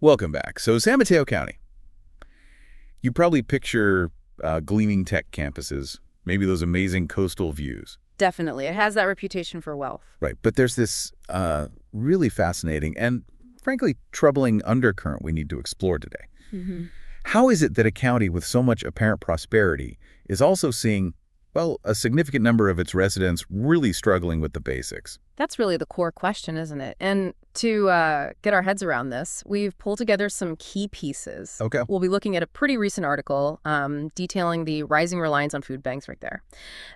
Welcome back. So San Mateo County, you probably picture gleaming tech campuses, maybe those amazing coastal views. Definitely. It has that reputation for wealth. Right. But there's this really fascinating and frankly troubling undercurrent we need to explore today. hmm How is it that a county with so much apparent prosperity is also seeing, well, a significant number of its residents really struggling with the basics? That's really the core question, isn't it? And to get our heads around this, we've pulled together some key pieces. Okay. We'll be looking at a pretty recent article detailing the rising reliance on food banks right there.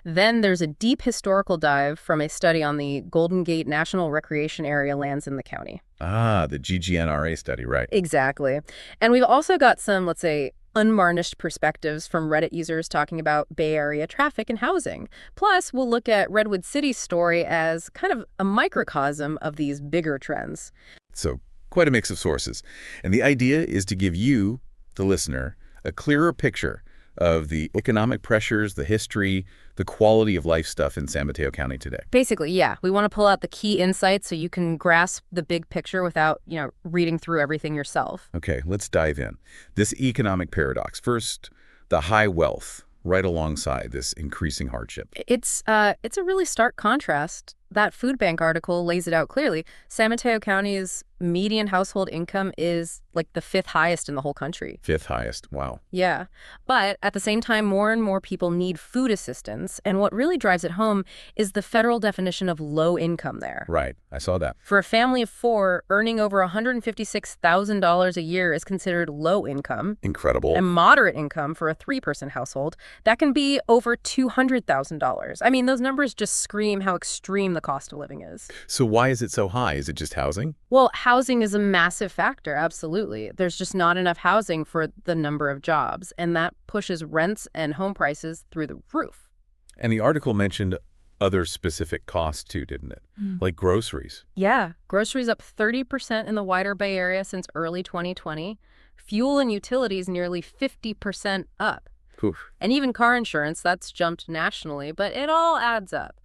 Then there's a deep historical dive from a study on the Golden Gate National Recreation Area lands in the county. Ah, the GGNRA study, right. Exactly. And we've also got some, let's say, unvarnished perspectives from Reddit users talking about Bay Area traffic and housing. Plus, we'll look at Redwood City's story as kind of a microcosm of these bigger trends. So quite a mix of sources. And the idea is to give you, the listener, a clearer picture of the economic pressures, the history, the quality of life stuff in San Mateo County today. Basically, yeah, we want to pull out the key insights so you can grasp the big picture without, reading through everything yourself. Okay, let's dive in. This economic paradox. First, the high wealth right alongside this increasing hardship. It's a really stark contrast. That food bank article lays it out clearly. San Mateo County's median household income is like the 5th highest in the whole country. 5th highest. Wow. Yeah. But at the same time, more and more people need food assistance. And what really drives it home is the federal definition of low income there. Right. I saw that. For a family of 4, earning over $156,000 a year is considered low income. Incredible. And moderate income for a 3-person household, that can be over $200,000. I mean, those numbers just scream how extreme the cost of living is. So why is it so high? Is it just housing? Well, housing is a massive factor, absolutely. There's just not enough housing for the number of jobs, and that pushes rents and home prices through the roof. And the article mentioned other specific costs too, didn't it? Like groceries. Yeah, groceries up 30% in the wider Bay Area since early 2020. Fuel and utilities nearly 50% up. Oof. And even car insurance, that's jumped nationally, but it all adds up.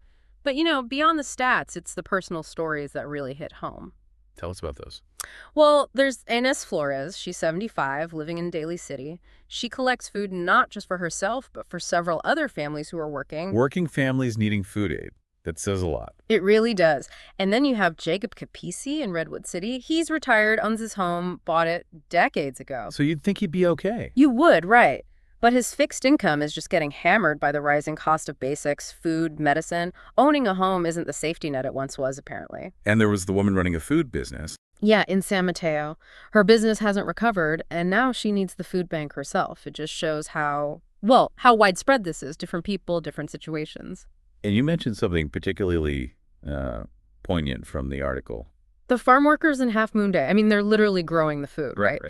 But, beyond the stats, it's the personal stories that really hit home. Tell us about those. Well, there's Inés Flores. She's 75, living in Daly City. She collects food not just for herself, but for several other families who are working. Working families needing food aid. That says a lot. It really does. And then you have Jacob Capisi in Redwood City. He's retired, owns his home, bought it decades ago. So you'd think he'd be okay. You would, right. But his fixed income is just getting hammered by the rising cost of basics, food, medicine. Owning a home isn't the safety net it once was, apparently. And there was the woman running a food business. Yeah, in San Mateo. Her business hasn't recovered, and now she needs the food bank herself. It just shows how widespread this is. Different people, different situations. And you mentioned something particularly poignant from the article. The farm workers in Half Moon Day, I mean, they're literally growing the food, right?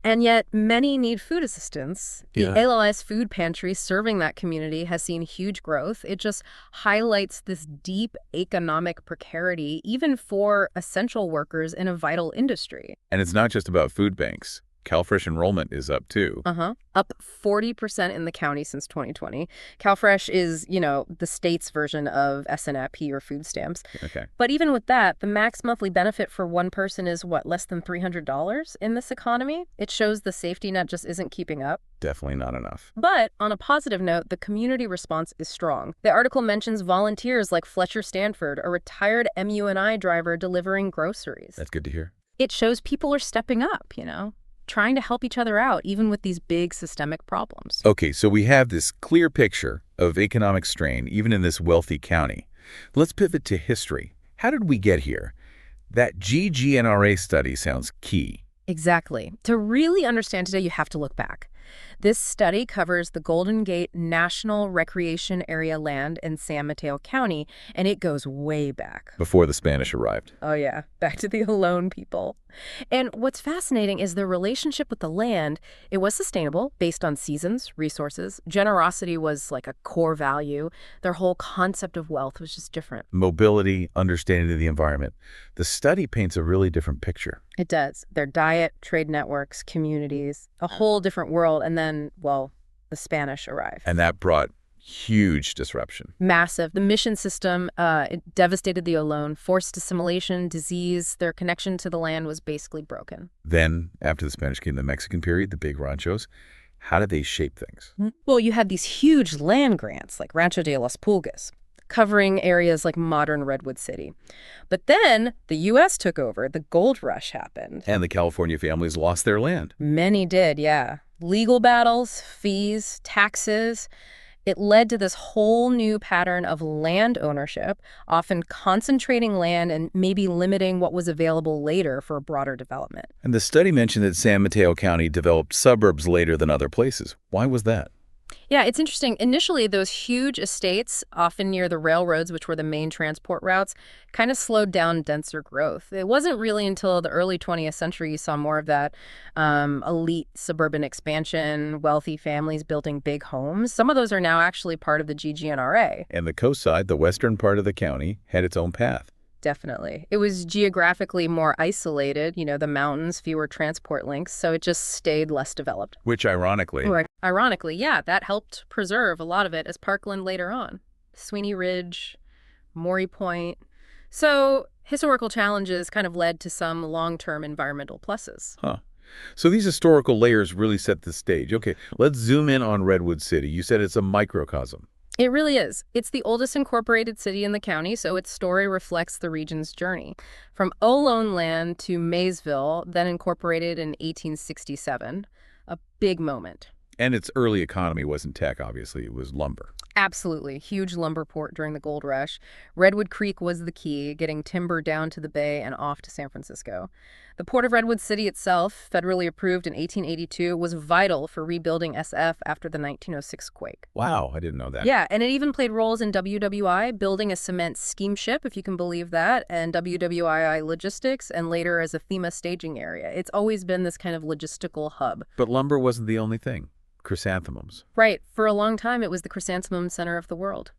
And yet many need food assistance. The ALS food pantry serving that community has seen huge growth. It just highlights this deep economic precarity, even for essential workers in a vital industry. And it's not just about food banks. CalFresh enrollment is up too. Up 40% in the county since 2020. CalFresh is, the state's version of SNAP or food stamps. Okay. But even with that, the max monthly benefit for one person is less than $300 in this economy? It shows the safety net just isn't keeping up. Definitely not enough. But on a positive note, the community response is strong. The article mentions volunteers like Fletcher Stanford, a retired MUNI driver delivering groceries. That's good to hear. It shows people are stepping up, trying to help each other out, even with these big systemic problems. Okay, so we have this clear picture of economic strain, even in this wealthy county. Let's pivot to history. How did we get here? That GGNRA study sounds key. Exactly. To really understand today, you have to look back. This study covers the Golden Gate National Recreation Area land in San Mateo County, and it goes way back. Before the Spanish arrived. Oh, yeah. Back to the Alone people. And what's fascinating is the relationship with the land. It was sustainable based on seasons, resources. Generosity was like a core value. Their whole concept of wealth was just different. Mobility, understanding of the environment. The study paints a really different picture. It does. Their diet, trade networks, communities, a whole different world. And then, the Spanish arrived. And that brought Huge disruption. Massive. The mission system, it devastated the Ohlone, forced assimilation, disease. Their connection to the land was basically broken. Then, after the Spanish came the Mexican period, the big ranchos, how did they shape things? Well, you had these huge land grants, like Rancho de las Pulgas, covering areas like modern Redwood City. But then the U.S. took over. The gold rush happened. And the California families lost their land. Many did, yeah. Legal battles, fees, taxes. It led to this whole new pattern of land ownership, often concentrating land and maybe limiting what was available later for broader development. And the study mentioned that San Mateo County developed suburbs later than other places. Why was that? Yeah, it's interesting. Initially, those huge estates, often near the railroads, which were the main transport routes, kind of slowed down denser growth. It wasn't really until the early 20th century you saw more of that elite suburban expansion, wealthy families building big homes. Some of those are now actually part of the GGNRA. And the coast side, the western part of the county, had its own path. Definitely. It was geographically more isolated, the mountains, fewer transport links, so it just stayed less developed. Which, ironically... Ironically, yeah, that helped preserve a lot of it as parkland later on. Sweeney Ridge, Maury Point. So historical challenges kind of led to some long-term environmental pluses. So these historical layers really set the stage. Okay, let's zoom in on Redwood City. You said it's a microcosm. It really is. It's the oldest incorporated city in the county, so its story reflects the region's journey. From Ohlone land to Maysville, then incorporated in 1867, a big moment. And its early economy wasn't tech, obviously. It was lumber. Absolutely. Huge lumber port during the gold rush. Redwood Creek was the key, getting timber down to the bay and off to San Francisco. The port of Redwood City itself, federally approved in 1882, was vital for rebuilding SF after the 1906 quake. Wow, I didn't know that. Yeah, and it even played roles in WWI, building a cement steamship, if you can believe that, and WWII logistics, and later as a FEMA staging area. It's always been this kind of logistical hub. But lumber wasn't the only thing. Chrysanthemums. Right. For a long time, it was the chrysanthemum center of the world.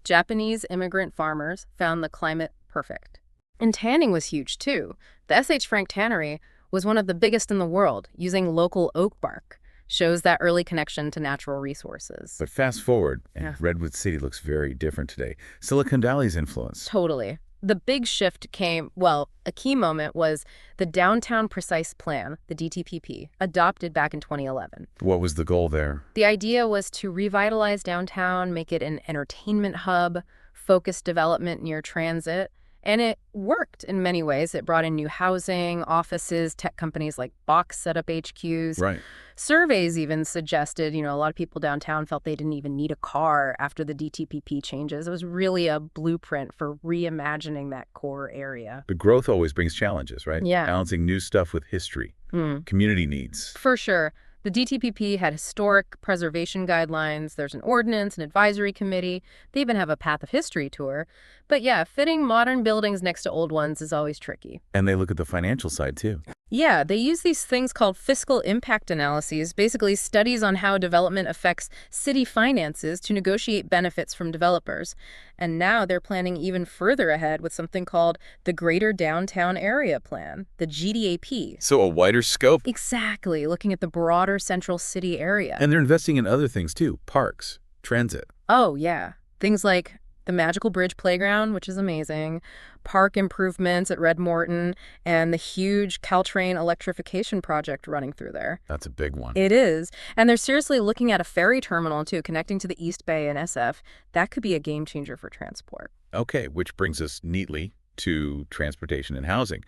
Japanese immigrant farmers found the climate perfect. And tanning was huge, too. The S.H. Frank Tannery was one of the biggest in the world, using local oak bark. Shows that early connection to natural resources. But fast forward, and Redwood City looks very different today. Silicon Valley's influence. Totally. The big shift came, a key moment was the Downtown Precise Plan, the DTPP, adopted back in 2011. What was the goal there? The idea was to revitalize downtown, make it an entertainment hub, focus development near transit. And it worked in many ways. It brought in new housing, offices, tech companies like Box set up HQs. Right. Surveys even suggested, a lot of people downtown felt they didn't even need a car after the DTPP changes. It was really a blueprint for reimagining that core area. But growth always brings challenges, right? Yeah. Balancing new stuff with history, community needs. For sure. The DTPP had historic preservation guidelines. There's an ordinance, an advisory committee. They even have a Path of History tour. But yeah, fitting modern buildings next to old ones is always tricky. And they look at the financial side, too. Yeah, they use these things called fiscal impact analyses, basically studies on how development affects city finances to negotiate benefits from developers. And now they're planning even further ahead with something called the Greater Downtown Area Plan, the GDAP. So a wider scope. Exactly, looking at the broader central city area. And they're investing in other things, too. Parks, transit. Oh, yeah. Things like the Magical Bridge Playground, which is amazing, park improvements at Red Morton, and the huge Caltrain electrification project running through there. That's a big one. It is. And they're seriously looking at a ferry terminal, too, connecting to the East Bay and SF. That could be a game changer for transport. Okay, which brings us neatly to transportation and housing.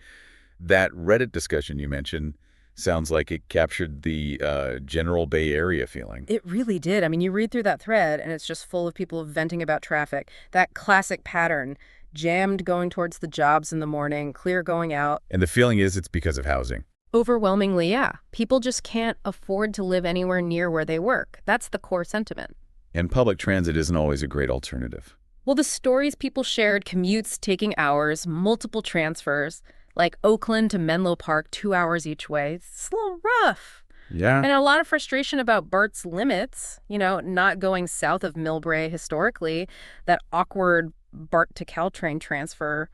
That Reddit discussion you mentioned sounds like it captured the general Bay Area feeling. It really did. I mean, you read through that thread, and it's just full of people venting about traffic. That classic pattern, jammed going towards the jobs in the morning, clear going out. And the feeling is it's because of housing. Overwhelmingly, yeah. People just can't afford to live anywhere near where they work. That's the core sentiment. And public transit isn't always a great alternative. Well, the stories people shared, commutes taking hours, multiple transfers, like Oakland to Menlo Park, 2 hours each way. It's a little rough. Yeah. And a lot of frustration about BART's limits, not going south of Millbrae historically, that awkward BART to Caltrain transfer.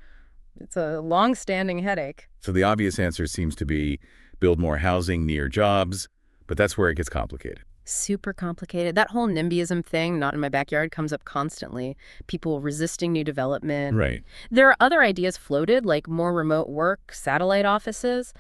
It's a long-standing headache. So the obvious answer seems to be build more housing near jobs, but that's where it gets complicated. Super complicated. That whole NIMBYism thing, not in my backyard, comes up constantly. People resisting new development. Right. There are other ideas floated, like more remote work, satellite offices.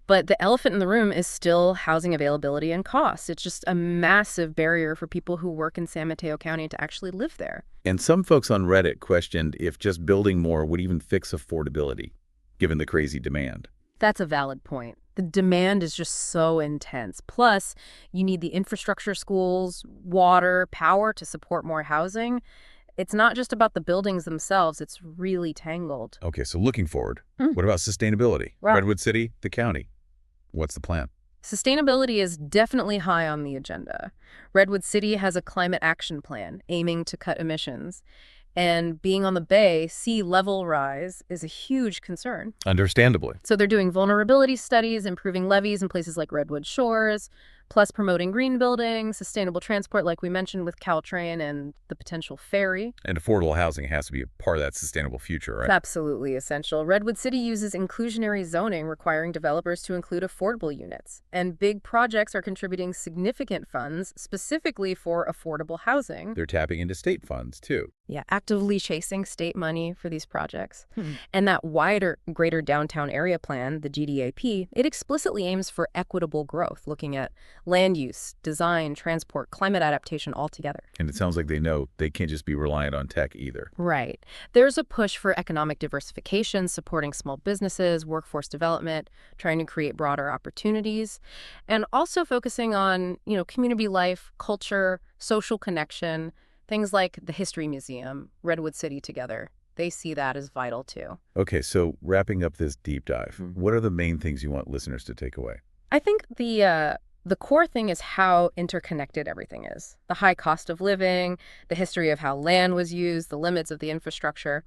But the elephant in the room is still housing availability and cost. It's just a massive barrier for people who work in San Mateo County to actually live there. And some folks on Reddit questioned if just building more would even fix affordability, given the crazy demand. That's a valid point. The demand is just so intense. Plus, you need the infrastructure, schools, water, power to support more housing. It's not just about the buildings themselves. It's really tangled. Okay, so looking forward, what about sustainability? Well, Redwood City, the county. What's the plan? sustainability is definitely high on the agenda. Redwood City has a climate action plan aiming to cut emissions. And being on the bay, sea level rise is a huge concern. Understandably. So they're doing vulnerability studies, improving levees in places like Redwood Shores, plus promoting green building, sustainable transport like we mentioned with Caltrain and the potential ferry. And affordable housing has to be a part of that sustainable future, right? It's absolutely essential. Redwood City uses inclusionary zoning, requiring developers to include affordable units. And big projects are contributing significant funds specifically for affordable housing. They're tapping into state funds, too. Yeah, actively chasing state money for these projects. And that wider Greater Downtown Area Plan, the GDAP, it explicitly aims for equitable growth, looking at land use, design, transport, climate adaptation all together. And it sounds like they know they can't just be reliant on tech either. Right. There's a push for economic diversification, supporting small businesses, workforce development, trying to create broader opportunities, and also focusing on, community life, culture, social connection. Things like the History Museum, Redwood City Together, they see that as vital too. Okay, so wrapping up this deep dive, what are the main things you want listeners to take away? I think the core thing is how interconnected everything is. The high cost of living, the history of how land was used, the limits of the infrastructure.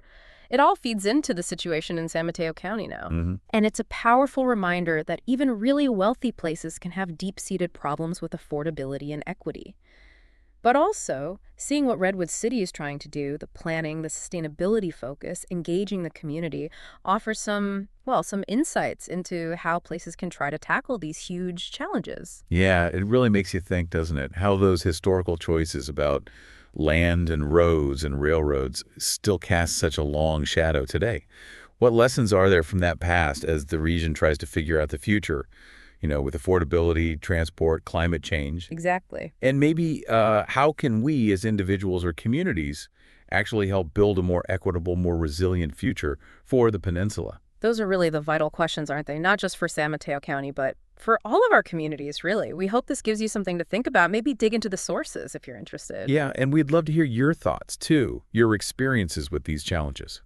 It all feeds into the situation in San Mateo County now. And it's a powerful reminder that even really wealthy places can have deep-seated problems with affordability and equity. But also, seeing what Redwood City is trying to do, the planning, the sustainability focus, engaging the community, offers some insights into how places can try to tackle these huge challenges. Yeah, it really makes you think, doesn't it? How those historical choices about land and roads and railroads still cast such a long shadow today. What lessons are there from that past as the region tries to figure out the future? With affordability, transport, climate change. Exactly. And maybe how can we as individuals or communities actually help build a more equitable, more resilient future for the peninsula? Those are really the vital questions, aren't they? Not just for San Mateo County, but for all of our communities, really. We hope this gives you something to think about. Maybe dig into the sources if you're interested. Yeah, and we'd love to hear your thoughts, too, your experiences with these challenges.